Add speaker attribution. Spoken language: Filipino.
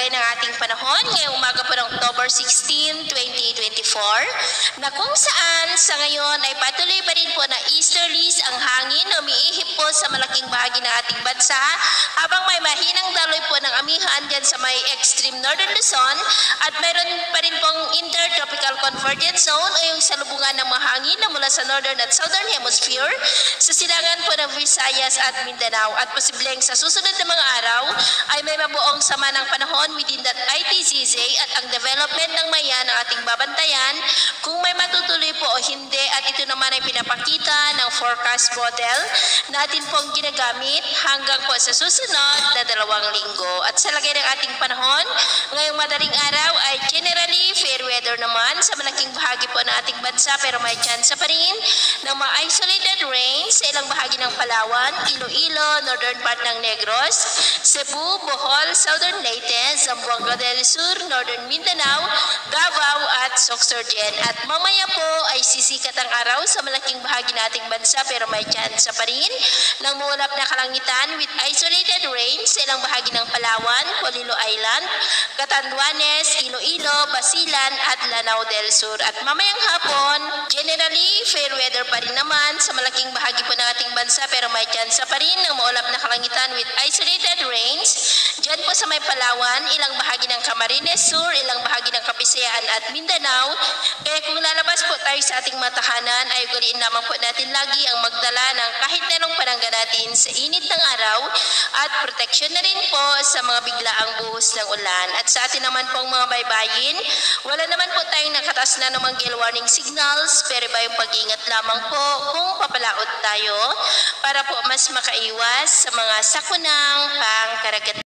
Speaker 1: lagay ng ating panahon ngayong umaga po ng October 16, 2024 na kung saan sa ngayon ay patuloy pa rin po na easterlies ang hangin na umiihip po sa malaking bahagi ng ating bansa habang may mahinang daloy po ng amihan dyan sa may extreme northern Luzon at mayroon pa rin pong intertropical convergence zone o yung salubungan ng mahangin na mula sa northern at southern hemisphere sa silangan po ng Visayas at Mindanao at posibleng sa susunod na mga araw ay may mabuong sama ng panahon within that ITZZ at ang development ng maya ng ating babantayan kung may matutuloy po o hindi at ito naman ay pinapakita ng forecast model natin pong ginagamit hanggang po sa susunod na 2 linggo. At sa lagay ng ating panahon, ngayong madaling araw ay generally fair weather naman sa malaking bahagi po ng ating bansa pero may chance pa rin ng mga isolated rain sa ilang bahagi ng Palawan, Iloilo, northern part ng Negros, Cebu, Bohol, southern Leyte, Zamboanga del Sur, northern Mindanao, Davao at Sorsogon. At mamaya po ay sisikat ang araw sa malaking bahagi ng ating bansa pero may chance pa rin ng muulap na kalangitan with isolated rain sa ilang bahagi ng Palawan, Polillo Island, Catanduanes, Iloilo, Basilan at Lanao del Sur. At mamayang hapon, generally fair weather pa rin naman sa malaking bahagi po ng ating bansa pero may chance pa rin ng maulap na kalangitan with isolated rains. Diyan po sa may Palawan, ilang bahagi ng Camarines Sur, ilang bahagi ng Kabisayaan at Mindanao. Kaya kung lalabas po tayo sa ating matahanan ay ugaliin lamang po natin lagi ang magdala ng kahit anong panangga natin sa init ng araw at proteksyon na rin po sa mga biglaang buhos ng ulan. At sa atin naman pong mga baybayin, wala naman po tayong nakatas na namang gale warning signals pero ba yung pag-ingat lamang po kung papalaot tayo para po mas makaiwas sa mga sakunang pangkaragatan.